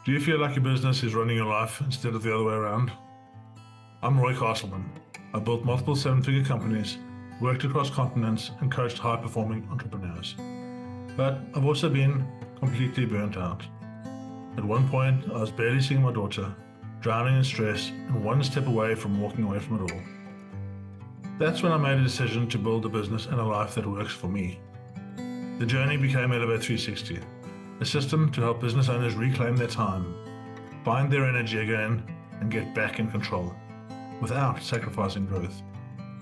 Do you feel like your business is running your life instead of the other way around? I'm Roy Castleman. I built multiple seven-figure companies, worked across continents, and coached high-performing entrepreneurs. But I've also been completely burnt out. At one point, I was barely seeing my daughter, drowning in stress, and one step away from walking away from it all. That's when I made a decision to build a business and a life that works for me. The journey became Elevate 360, a system to help business owners reclaim their time, find their energy again, and get back in control, without sacrificing growth.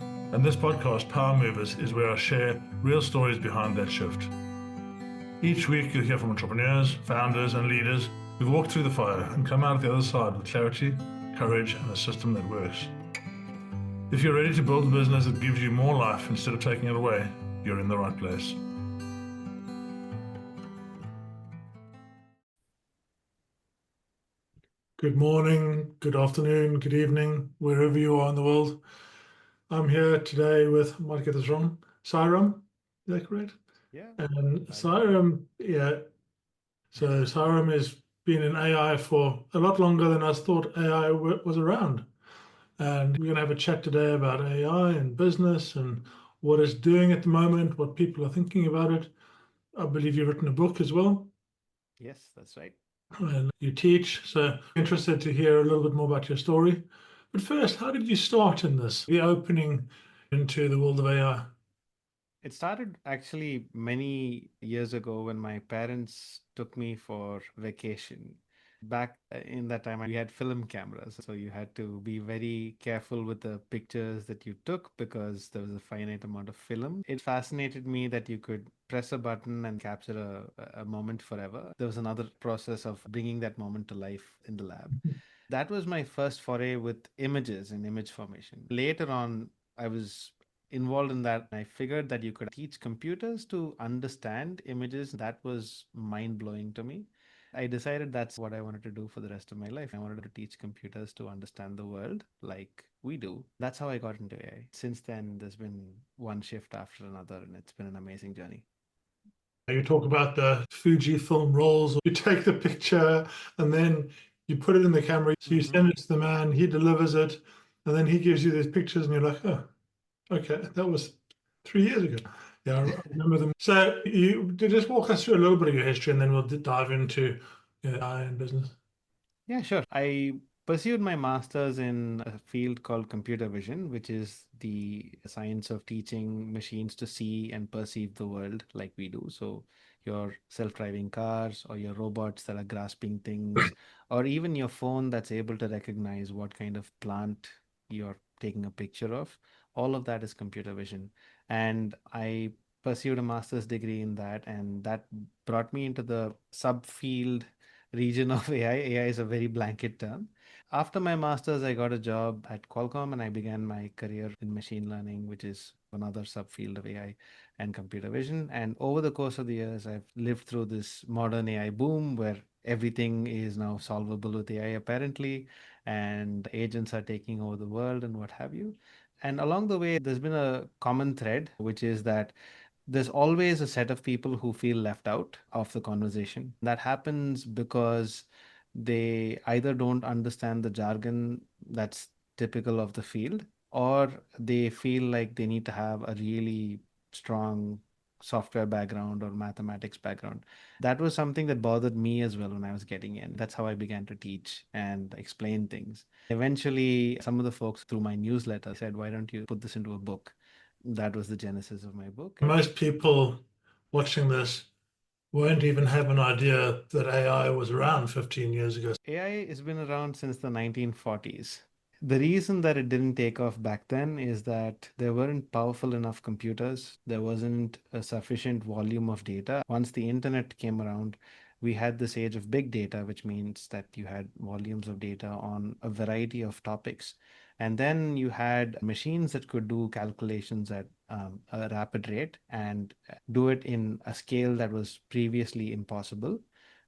And this podcast, Power Movers, is where I share real stories behind that shift. Each week you'll hear from entrepreneurs, founders, and leaders who've walked through the fire and come out the other side with clarity, courage, and a system that works. If you're ready to build a business that gives you more life instead of taking it away, you're in the right place. Good morning, good afternoon, good evening, wherever you are in the world. I'm here today with, I might get this wrong, Sairam, is that correct? Yeah. And Sairam, so Sairam has been in AI for a lot longer than I thought AI was around. And we're going to have a chat today about AI and business and what it's doing at the moment, what people are thinking about it. I believe you've written a book as well. Yes, that's right. And you teach, so interested to hear a little bit more about your story. But first, how did you start in this, the opening into the world of AI? It started actually many years ago when my parents took me for vacation. Back in that time, we had film cameras, so you had to be very careful with the pictures that you took because there was a finite amount of film. It fascinated me that you could press a button and capture a moment forever. There was another process of bringing that moment to life in the lab. That was my first foray with images and image formation. Later on, I was involved in that. I figured that you could teach computers to understand images. That was mind blowing to me. I decided that's what I wanted to do for the rest of my life. I wanted to teach computers to understand the world like we do. That's how I got into AI. Since then, there's been one shift after another, and it's been an amazing journey. You talk about the Fujifilm rolls. You take the picture and then you put it in the camera. So you send it to the man, he delivers it, and then he gives you these pictures, and you're like, oh, okay, that was 3 years ago. Yeah, I remember them. So you just walk us through a little bit of your history, and then we'll dive into AI and business. Yeah, sure. I pursued my master's in a field called computer vision, which is the science of teaching machines to see and perceive the world like we do. So, your self-driving cars or your robots that are grasping things, or even your phone that's able to recognize what kind of plant you're taking a picture of, all of that is computer vision. And I pursued a master's degree in that, and that brought me into the subfield region of AI. AI is a very blanket term. After my master's, I got a job at Qualcomm and I began my career in machine learning, which is another subfield of AI and computer vision. And over the course of the years, I've lived through this modern AI boom where everything is now solvable with AI apparently, and agents are taking over the world and what have you. And along the way, there's been a common thread, which is that there's always a set of people who feel left out of the conversation. That happens because they either don't understand the jargon that's typical of the field, or they feel like they need to have a really strong software background or mathematics background. That was something that bothered me as well when I was getting in. That's how I began to teach and explain things. Eventually, some of the folks through my newsletter said, why don't you put this into a book? That was the genesis of my book. Most people watching this won't even have an idea that AI was around 15 years ago. AI has been around since the 1940s. The reason that it didn't take off back then is that there weren't powerful enough computers. There wasn't a sufficient volume of data. Once the internet came around, we had this age of big data, which means that you had volumes of data on a variety of topics. And then you had machines that could do calculations at a rapid rate and do it in a scale that was previously impossible.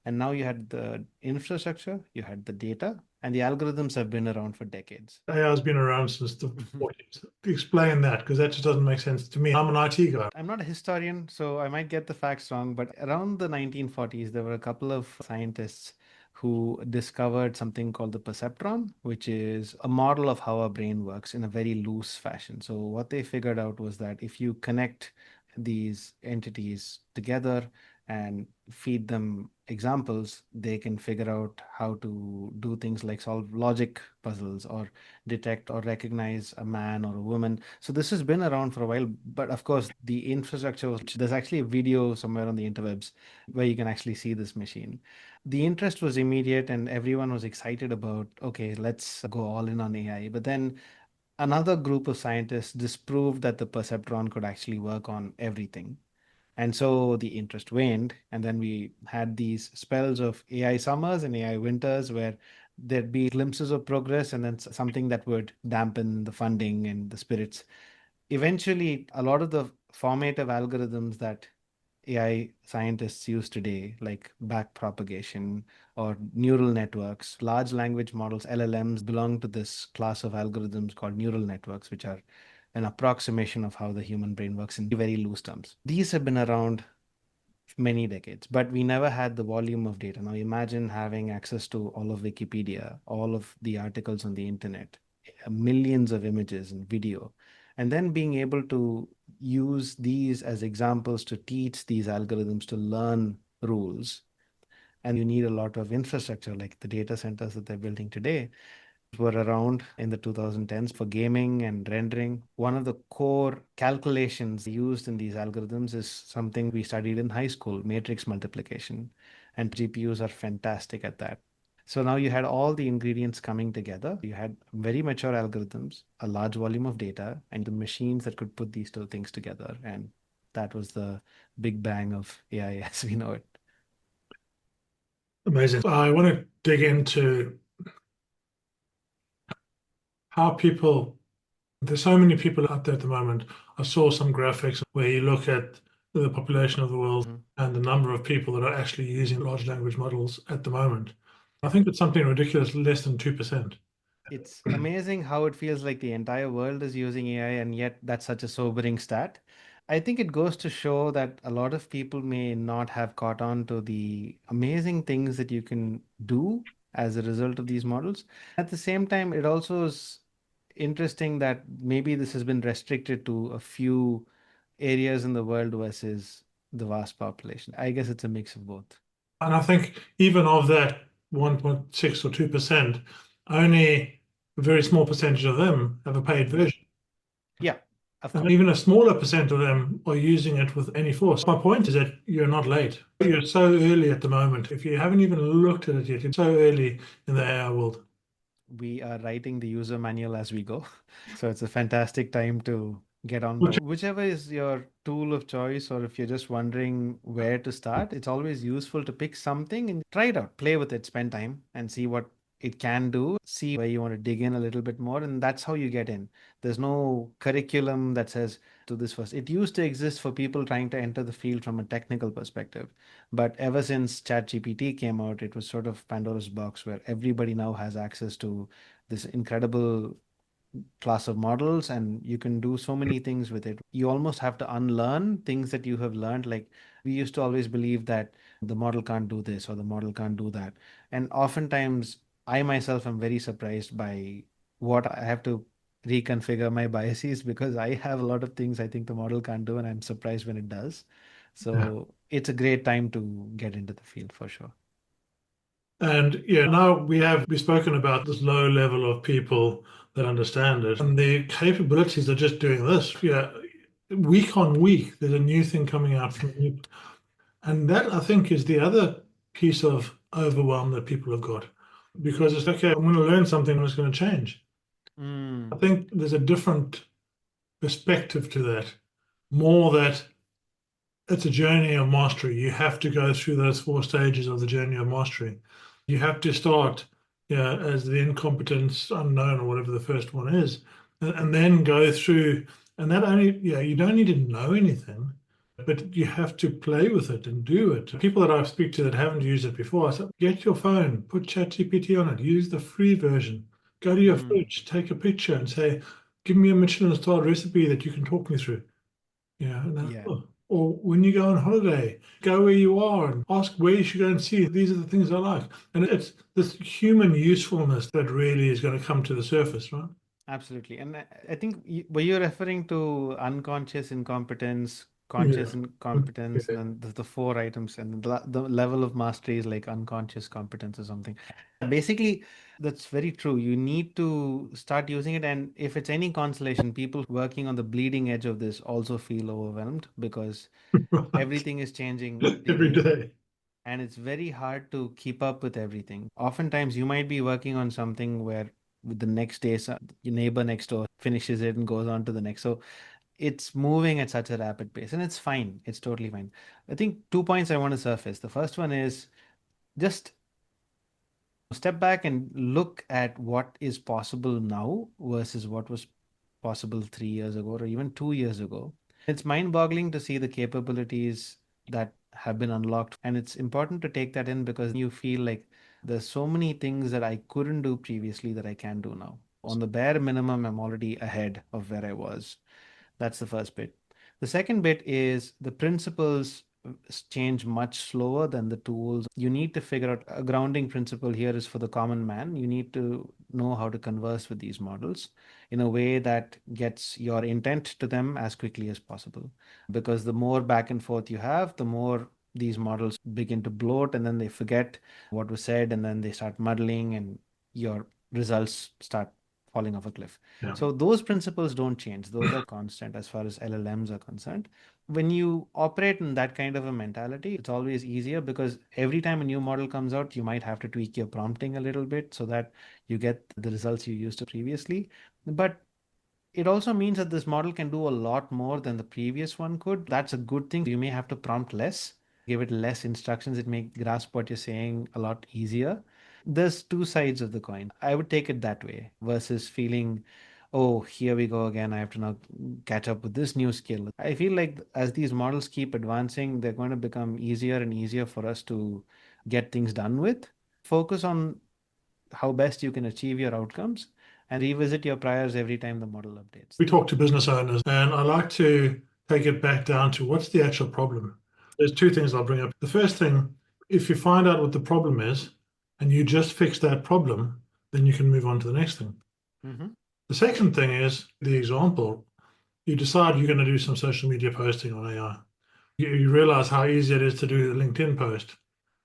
And now you had the infrastructure, you had the data, and the algorithms have been around for decades. AI has been around since the 40s. Explain that, because that just doesn't make sense to me. I'm an IT guy. I'm not a historian, so I might get the facts wrong, but around the 1940s, there were a couple of scientists who discovered something called the perceptron, which is a model of how our brain works in a very loose fashion. So, what they figured out was that if you connect these entities together and feed them examples, they can figure out how to do things like solve logic puzzles or detect or recognize a man or a woman. So this has been around for a while, but of course the infrastructure was, there's actually a video somewhere on the interwebs where you can actually see this machine. The interest was immediate and everyone was excited about, okay, let's go all in on AI. But then another group of scientists disproved that the perceptron could actually work on everything. And so the interest waned. And then we had these spells of AI summers and AI winters where there'd be glimpses of progress and then something that would dampen the funding and the spirits. Eventually, a lot of the formative algorithms that AI scientists use today, like backpropagation or neural networks, large language models, LLMs, belong to this class of algorithms called neural networks, which are an approximation of how the human brain works in very loose terms. These have been around many decades, but we never had the volume of data. Now imagine having access to all of Wikipedia, all of the articles on the internet, millions of images and video, and then being able to use these as examples to teach these algorithms to learn rules. And you need a lot of infrastructure like the data centers that they're building today were around in the 2010s for gaming and rendering. One of the core calculations used in these algorithms is something we studied in high school, matrix multiplication. And GPUs are fantastic at that. So now you had all the ingredients coming together. You had very mature algorithms, a large volume of data, and the machines that could put these two things together. And that was the big bang of AI as we know it. Amazing. I want to dig into how people, there's so many people out there at the moment. I saw some graphics where you look at the population of the world and the number of people that are actually using large language models at the moment. I think it's something ridiculous, less than 2%. It's amazing how it feels like the entire world is using AI, and yet that's such a sobering stat. I think it goes to show that a lot of people may not have caught on to the amazing things that you can do as a result of these models. At the same time, it also is interesting that maybe this has been restricted to a few areas in the world versus the vast population. I guess it's a mix of both. And I think even of that 1.6 or 2%, only a very small percentage of them have a paid version. Yeah, of And course. even a smaller percent of them are using it with any force. My point is that you're not late. You're so early at the moment. If you haven't even looked at it yet, you're so early in the AI world. We are writing the user manual as we go. So it's a fantastic time to get on Which, board. Whichever is your tool of choice, or if you're just wondering where to start, it's always useful to pick something and try it out, play with it, spend time and see what it can do, see where you want to dig in a little bit more. And that's how you get in. There's no curriculum that says do this first. It used to exist for people trying to enter the field from a technical perspective. But ever since ChatGPT came out, it was sort of Pandora's box where everybody now has access to this incredible class of models and you can do so many things with it. You almost have to unlearn things that you have learned. Like we used to always believe that the model can't do this or the model can't do that. And oftentimes I myself am very surprised by what I have to reconfigure my biases because I have a lot of things I think the model can't do and I'm surprised when it does. yeah. So it's a great time to get into the field for sure. And yeah, now we've spoken about this low level of people that understand it, and the capabilities are just doing this. Yeah, week on week, there's a new thing coming out from new, and that I think is the other piece of overwhelm that people have got, because it's okay. I'm going to learn something, and it's going to change. I Mm, think there's a different perspective to that, more that it's a journey of mastery. You have to go through those four stages of the journey of mastery. You have to start, yeah, as the incompetence unknown or whatever the first one is, and then go through. And that only, yeah, you don't need to know anything, but you have to play with it and do it. People that I speak to that haven't used it before, I said, get your phone, put ChatGPT on it, use the free version. Go to your mm, fridge, take a picture, and say, give me a Michelin-starred recipe that you can talk me through. Yeah, and yeah. oh. Or when you go on holiday, go where you are and ask where you should go and see. These are the things I like. And it's this human usefulness that really is going to come to the surface, right? Absolutely. And I think were you referring to unconscious incompetence, Yeah. conscious incompetence, and then the four items, and the level of mastery is like unconscious competence or something. Basically, that's very true. You need to start using it. And if it's any consolation, people working on the bleeding edge of this also feel overwhelmed because Right. everything is changing Every daily day. and it's very hard to keep up with everything. Oftentimes, you might be working on something where the next day, your neighbor next door finishes it and goes on to the next. So it's moving at such a rapid pace, and it's fine. It's totally fine. I think 2 points I want to surface. The first one is just step back and look at what is possible now versus what was possible 3 years ago or even 2 years ago. It's mind boggling to see the capabilities that have been unlocked. And it's important to take that in because you feel like there's so many things that I couldn't do previously that I can do now. On the bare minimum, I'm already ahead of where I was. That's the first bit. The second bit is the principles change much slower than the tools. You need to figure out a grounding principle here is for the common man. You need to know how to converse with these models in a way that gets your intent to them as quickly as possible. Because the more back and forth you have, the more these models begin to bloat and then they forget what was said and then they start muddling and your results start falling off a cliff. Yeah. So those principles don't change. Those are constant as far as LLMs are concerned. When you operate in that kind of a mentality, it's always easier because every time a new model comes out, you might have to tweak your prompting a little bit so that you get the results you used to previously. But it also means that this model can do a lot more than the previous one could. That's a good thing. You may have to prompt less, give it less instructions. It may grasp what you're saying a lot easier. There's two sides of the coin. I would take it that way versus feeling, oh, here we go again. I have to now catch up with this new skill. I feel like as these models keep advancing, they're going to become easier and easier for us to get things done with. Focus on how best you can achieve your outcomes and revisit your priors every time the model updates. We talk to business owners, and I like to take it back down to what's the actual problem. There's two things I'll bring up. The first thing, if you find out what the problem is and you just fix that problem, then you can move on to the next thing. Mhm. The second thing is the example. You decide you're going to do some social media posting on AI. You realize how easy it is to do a LinkedIn post.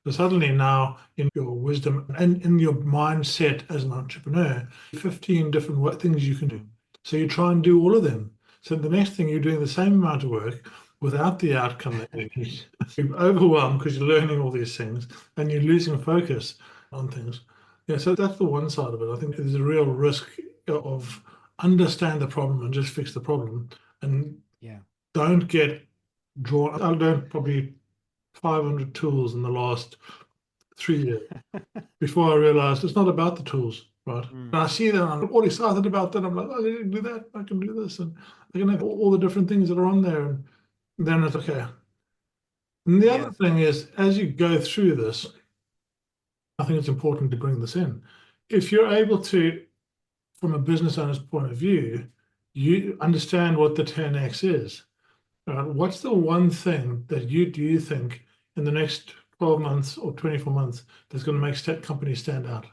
So suddenly now, in your wisdom and in your mindset as an entrepreneur, 15 different things you can do. So you try and do all of them. So the next thing you're doing the same amount of work without the outcome that you need. You're overwhelmed because you're learning all these things and you're losing focus on things. Yeah, so that's the one side of it. I think there's a real risk of understand the problem and just fix the problem and Yeah. don't get drawn. I've learned probably 500 tools in the last 3 years before I realized it's not about the tools, right? Mm. And I see that I'm all excited about that. I'm like, oh, I can do that. I can do this. And I can have all the different things that are on there. And then it's okay. And the other Yes. thing is, as you go through this, I think it's important to bring this in. If you're able to, from a business owner's point of view, you understand what the 10x is. What's the one thing that you do you think in the next 12 months or 24 months that's going to make companies stand out?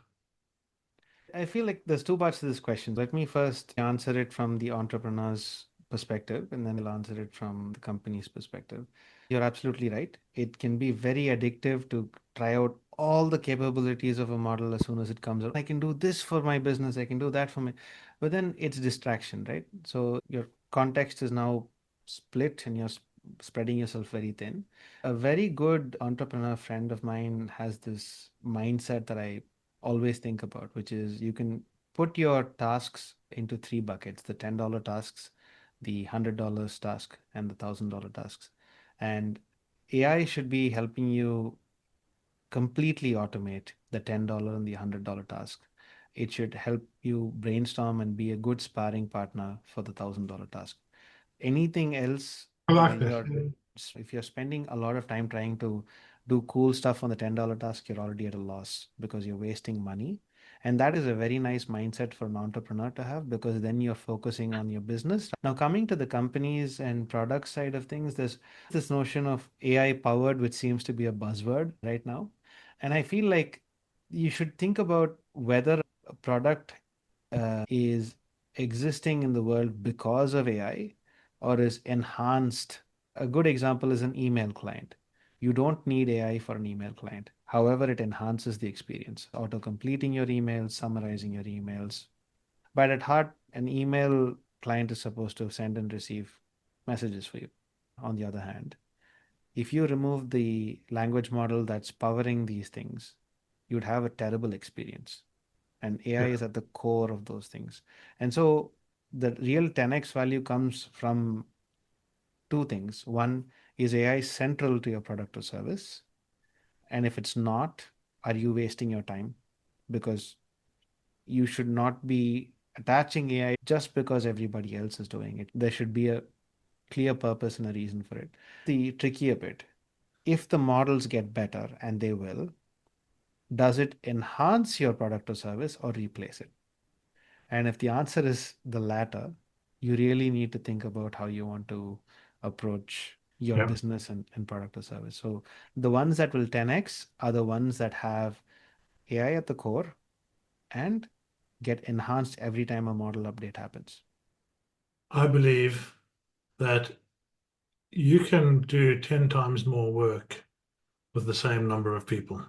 I feel like there's two parts to this question. Let me first answer it from the entrepreneur's perspective, and then I'll answer it from the company's perspective. You're absolutely right. It can be very addictive to try out all the capabilities of a model as soon as it comes out. I can do this for my business, I can do that for me. But then it's distraction, right? So your context is now split and you're spreading yourself very thin. A very good entrepreneur friend of mine has this mindset that I always think about, which is you can put your tasks into three buckets: the $10 tasks, the $100 task, and the $1,000 tasks. And AI should be helping you completely automate the $10 and the $100 task. It should help you brainstorm and be a good sparring partner for the $1,000 task. Anything else I where like that. you're if you're spending a lot of time trying to do cool stuff on the $10 task, you're already at a loss because you're wasting money. And that is a very nice mindset for an entrepreneur to have, because then you're focusing on your business. Now, coming to the companies and product side of things, there's this notion of AI powered, which seems to be a buzzword right now. And I feel like you should think about whether a product is existing in the world because of AI or is enhanced. A good example is an email client. You don't need AI for an email client. However, it enhances the experience, auto completing your emails, summarizing your emails. But at heart, an email client is supposed to send and receive messages for you. On the other hand, if you remove the language model that's powering these things, you'd have a terrible experience. And AI Yeah. is at the core of those things. And so the real 10x value comes from two things. One, is AI central to your product or service? And if it's not, are you wasting your time? Because you should not be attaching AI just because everybody else is doing it. There should be a clear purpose and a reason for it. The trickier bit, if the models get better, and they will, does it enhance your product or service or replace it? And if the answer is the latter, you really need to think about how you want to approach your Yeah. business and product or service. So the ones that will 10x are the ones that have AI at the core and get enhanced every time a model update happens. I believe that you can do 10 times more work with the same number of people.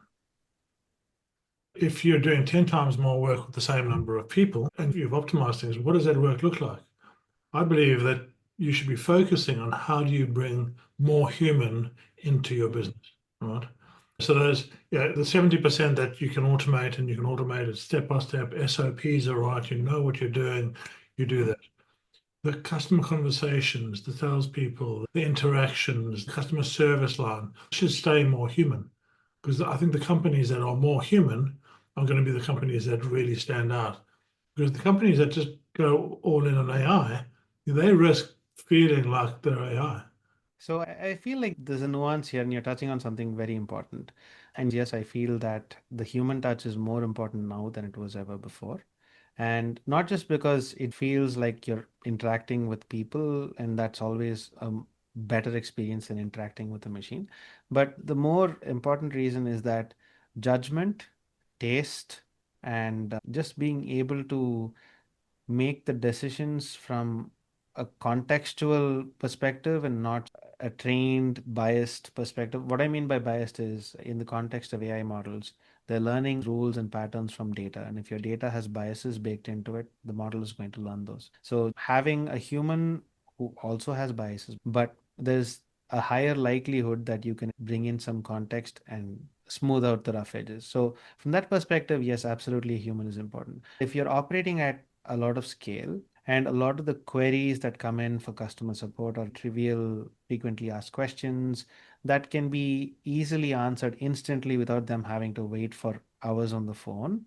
If you're doing 10 times more work with the same number of people and you've optimized things, what does that work look like? I believe that you should be focusing on how do you bring more human into your business, right? So those, the 70% that you can automate, and you can automate it step by step, SOPs are right, you know what you're doing, you do that. The customer conversations, the salespeople, the interactions, the customer service line should stay more human. Because I think the companies that are more human are going to be the companies that really stand out. Because the companies that just go all in on AI, they risk feeling like they're AI. So I feel like there's a nuance here, and you're touching on something very important. And yes, I feel that the human touch is more important now than it was ever before. And not just because it feels like you're interacting with people, and that's always a better experience than interacting with a machine. But the more important reason is that judgment, taste, and just being able to make the decisions from a contextual perspective and not a trained, biased perspective. What I mean by biased is, in the context of AI models, they're learning rules and patterns from data. And if your data has biases baked into it, the model is going to learn those. So having a human who also has biases, but there's a higher likelihood that you can bring in some context and smooth out the rough edges. So from that perspective, yes, absolutely, a human is important. If you're operating at a lot of scale, and a lot of the queries that come in for customer support are trivial, frequently asked questions that can be easily answered instantly without them having to wait for hours on the phone.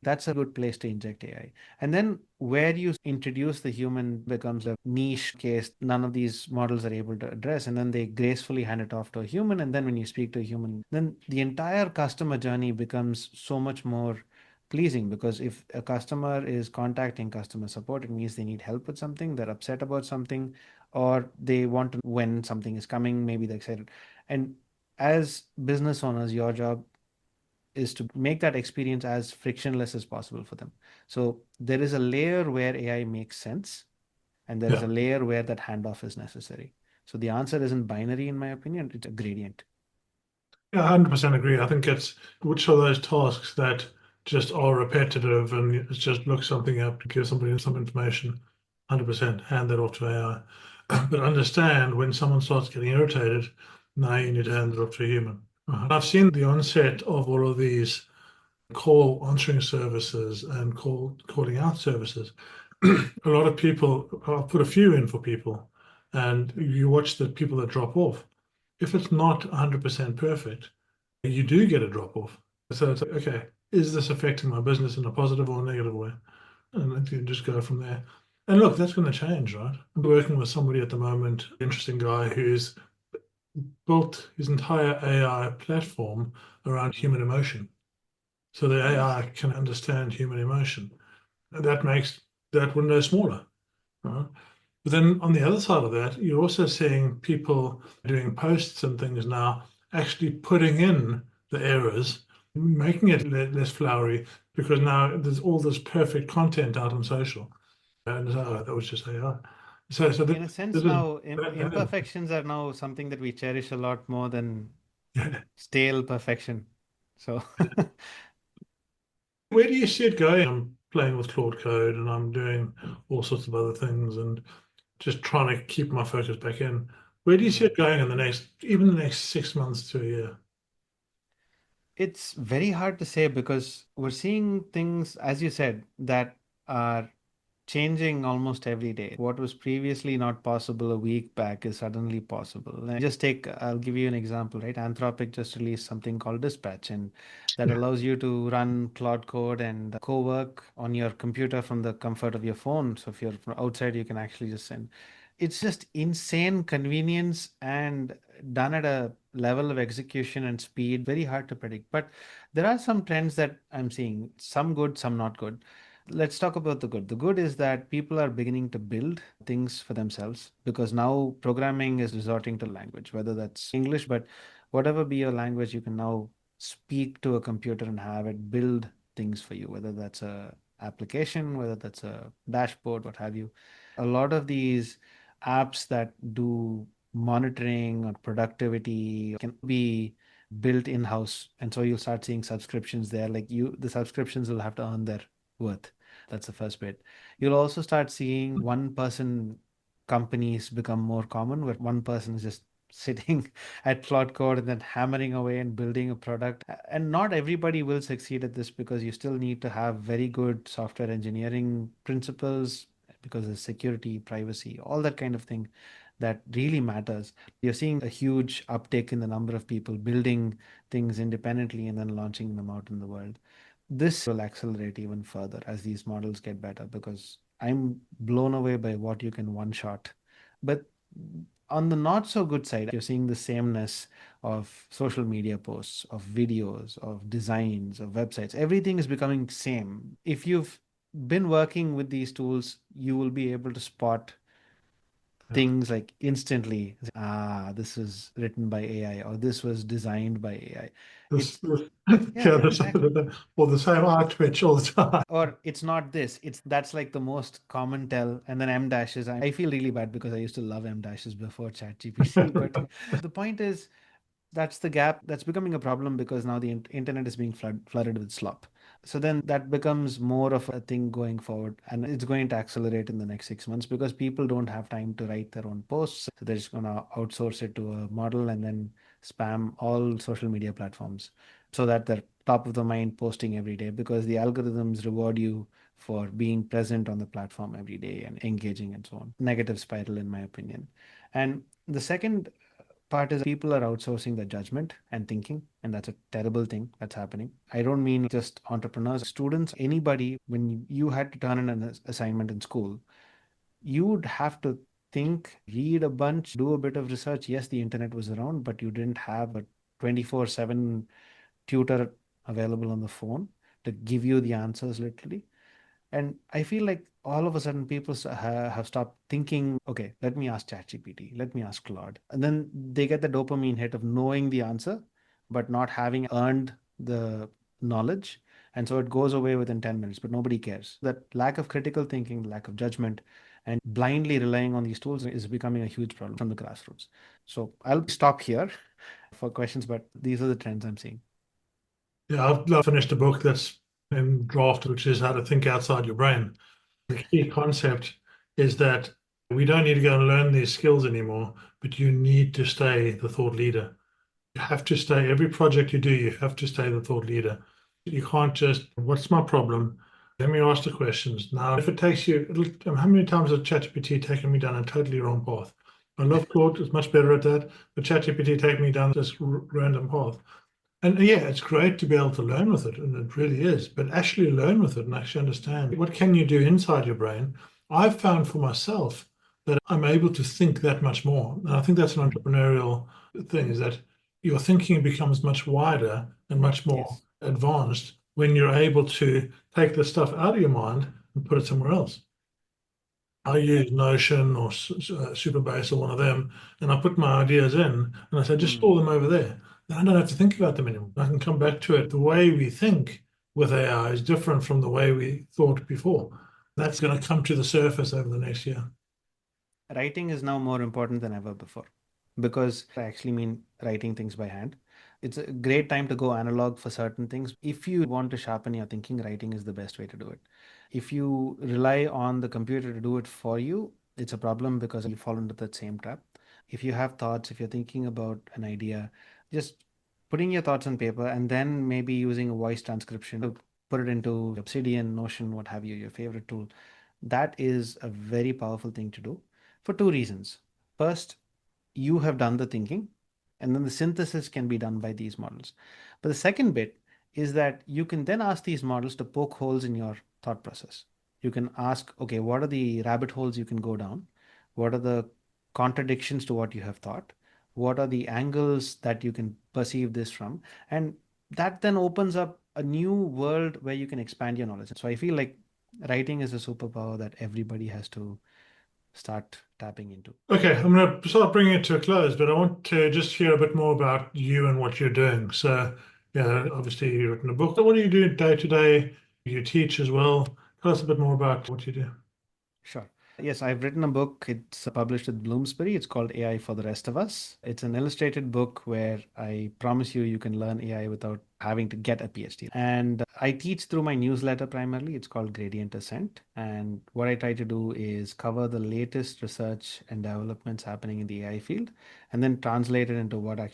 That's a good place to inject AI. And then where you introduce the human becomes a niche case none of these models are able to address. And then they gracefully hand it off to a human. And then when you speak to a human, then the entire customer journey becomes so much more pleasing, because if a customer is contacting customer support, it means they need help with something, they're upset about something, or they want to know when something is coming, maybe they're excited. And as business owners, your job is to make that experience as frictionless as possible for them. So there is a layer where AI makes sense, and there is Yeah. a layer where that handoff is necessary. So the answer isn't binary, in my opinion, it's a gradient. Yeah, 100% agree. I think it's which are those tasks that just are repetitive and it's just look something up, give somebody some information, 100% hand that off to AI. But understand when someone starts getting irritated, now you need to hand it off to a human. I've seen the onset of all of these call answering services and calling out services. A lot of people, I'll put a few in for people, and you watch the people that drop off. If it's not 100% perfect, you do get a drop off. So it's like, okay, is this affecting my business in a positive or a negative way? And then you just go from there. And look, that's going to change, right? I'm working with somebody at the moment, interesting guy who's built his entire AI platform around human emotion. So the Yes. AI can understand human emotion. And that makes that window smaller. Right? But then on the other side of that, you're also seeing people doing posts and things now actually putting in the errors, making it less flowery, because now there's all this perfect content out on social. And that was just AI. So In a sense, this is now imperfections are now something that we cherish a lot more than yeah. stale perfection. So Where do you see it going? I'm playing with Claude Code and I'm doing all sorts of other things and just trying to keep my focus back in. Where do you see Mhm. it going in the next, even the next 6 months to a year? It's very hard to say because we're seeing things, as you said, that are changing almost every day. What was previously not possible a week back is suddenly possible. And just take, I'll give you an example, right? Anthropic just released something called Dispatch, and that allows you to run Cloud Code and co-work on your computer from the comfort of your phone. So if you're from outside, you can actually just send. It's just insane convenience and done at a level of execution and speed, very hard to predict. But there are some trends that I'm seeing, some good, some not good. Let's talk about the good. The good is that people are beginning to build things for themselves because now programming is resorting to language, whether that's English, but whatever be your language, you can now speak to a computer and have it build things for you, whether that's a application, whether that's a dashboard, what have you. A lot of these apps that do monitoring or productivity can be built in-house. And so you'll start seeing subscriptions there. Like the subscriptions will have to earn their worth. That's the first bit. You'll also start seeing one person companies become more common where one person is just sitting at Cloud Code and then hammering away and building a product. And not everybody will succeed at this because you still need to have very good software engineering principles because of security, privacy, all that kind of thing that really matters. You're seeing a huge uptick in the number of people building things independently and then launching them out in the world. This will accelerate even further as these models get better because I'm blown away by what you can one shot. But on the not so good side, you're seeing the sameness of social media posts, of videos, of designs, of websites. Everything is becoming same. If you've been working with these tools, you will be able to spot Yeah. things like instantly. Ah, this is written by AI or this was designed by AI. This, It's this yeah, yeah, exactly. or the same eye twitch all the time. Or it's not this. It's that's like the most common tell. And then M dashes. I feel really bad because I used to love M dashes before ChatGPT. But the point is, that's the gap that's becoming a problem because now the internet is being flooded with slop. So then that becomes more of a thing going forward, and it's going to accelerate in the next 6 months because people don't have time to write their own posts. So they're just going to outsource it to a model and then spam all social media platforms so that they're top of the mind posting every day because the algorithms reward you for being present on the platform every day and engaging and so on. Negative spiral, in my opinion. And the second part is people are outsourcing their judgment and thinking, and that's a terrible thing that's happening. I don't mean just entrepreneurs, students, anybody. When you had to turn in an assignment in school, you would have to think, read a bunch, do a bit of research. Yes, the internet was around, but you didn't have a 24/7 tutor available on the phone to give you the answers literally. And I feel like all of a sudden people have stopped thinking, okay, let me ask ChatGPT, let me ask Claude. And then they get the dopamine hit of knowing the answer, but not having earned the knowledge. And so it goes away within 10 minutes, but nobody cares. That lack of critical thinking, lack of judgment, and blindly relying on these tools is becoming a huge problem from the grassroots. So I'll stop here for questions, but these are the trends I'm seeing. Yeah, I've finished a book that's in draft, which is how to think outside your brain. The key concept is that we don't need to go and learn these skills anymore, but you need to stay the thought leader. You have to stay, every project you do, you have to stay the thought leader. You can't just, what's my problem? Let me ask the questions. Now, if it takes you, how many times has ChatGPT taken me down a totally wrong path? I love Claude, it's much better at that, but ChatGPT take me down this random path. And yeah, it's great to be able to learn with it, and it really is, but actually learn with it and actually understand what can you do inside your brain. I've found for myself that I'm able to think that much more. And I think that's an entrepreneurial thing, is that your thinking becomes much wider and much more Yes. advanced when you're able to take the stuff out of your mind and put it somewhere else. I use Notion or Superbase or one of them, and I put my ideas in, and I say, just store them over there. Then I don't have to think about them anymore. I can come back to it. The way we think with AI is different from the way we thought before. That's going to come to the surface over the next year. Writing is now more important than ever before, because I actually mean writing things by hand. It's a great time to go analog for certain things. If you want to sharpen your thinking, writing is the best way to do it. If you rely on the computer to do it for you, it's a problem because you fall into that same trap. If you have thoughts, if you're thinking about an idea, just putting your thoughts on paper and then maybe using a voice transcription to put it into Obsidian, Notion, what have you, your favorite tool. That is a very powerful thing to do for two reasons. First, you have done the thinking, and then the synthesis can be done by these models. But the second bit is that you can then ask these models to poke holes in your thought process. You can ask, okay, what are the rabbit holes you can go down? What are the contradictions to what you have thought? What are the angles that you can perceive this from? And that then opens up a new world where you can expand your knowledge. So I feel like writing is a superpower that everybody has to start tapping into. Okay, I'm going to start bringing it to a close, but I want to just hear a bit more about you and what you're doing. So, yeah, obviously you've written a book. What do you do day to day? You teach as well. Tell us a bit more about what you do. Sure. Yes, I've written a book. It's published with Bloomsbury. It's called AI for the Rest of Us. It's an illustrated book where I promise you can learn AI without having to get a PhD. And I teach through my newsletter primarily. It's called Gradient Ascent. And what I try to do is cover the latest research and developments happening in the AI field and then translate it into what are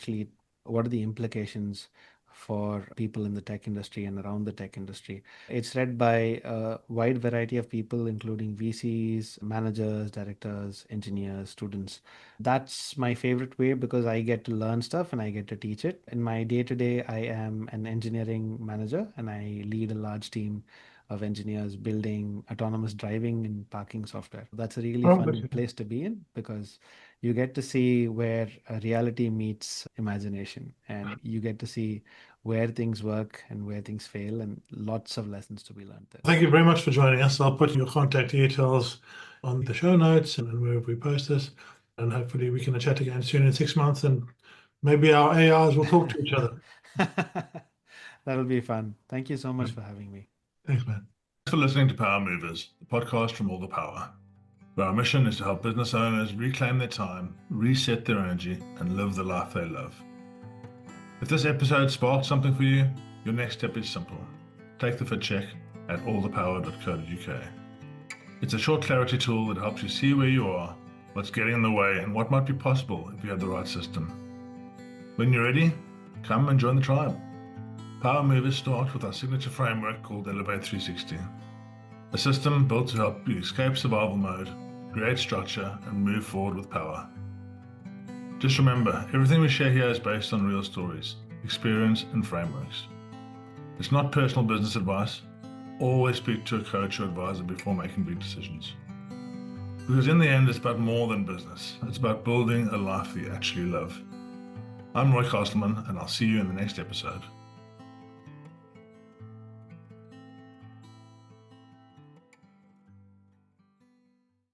the implications for people in the tech industry and around the tech industry. It's read by a wide variety of people, including VCs, managers, directors, engineers, students. That's my favorite way because I get to learn stuff and I get to teach it. In my day to day, I am an engineering manager and I lead a large team of engineers building autonomous driving and parking software. That's a really fun place to be in because you get to see where reality meets imagination and you get to see where things work and where things fail, and lots of lessons to be learned there. Thank you very much for joining us. I'll put your contact details on the show notes and wherever we post this. And hopefully we can chat again soon in 6 months and maybe our AIs will talk to each other. That'll be fun. Thank you so much for having me. Thanks, man. Thanks for listening to Power Movers, the podcast from All the Power, where our mission is to help business owners reclaim their time, reset their energy, and live the life they love. If this episode sparked something for you, your next step is simple. Take the fit check at allthepower.co.uk. It's a short clarity tool that helps you see where you are, what's getting in the way, and what might be possible if you have the right system. When you're ready, come and join the tribe. Power Movers starts with our signature framework called Elevate 360, a system built to help you escape survival mode, create structure, and move forward with power. Just remember, everything we share here is based on real stories, experience, and frameworks. It's not personal business advice. Always speak to a coach or advisor before making big decisions. Because in the end, it's about more than business. It's about building a life that you actually love. I'm Roy Castleman, and I'll see you in the next episode.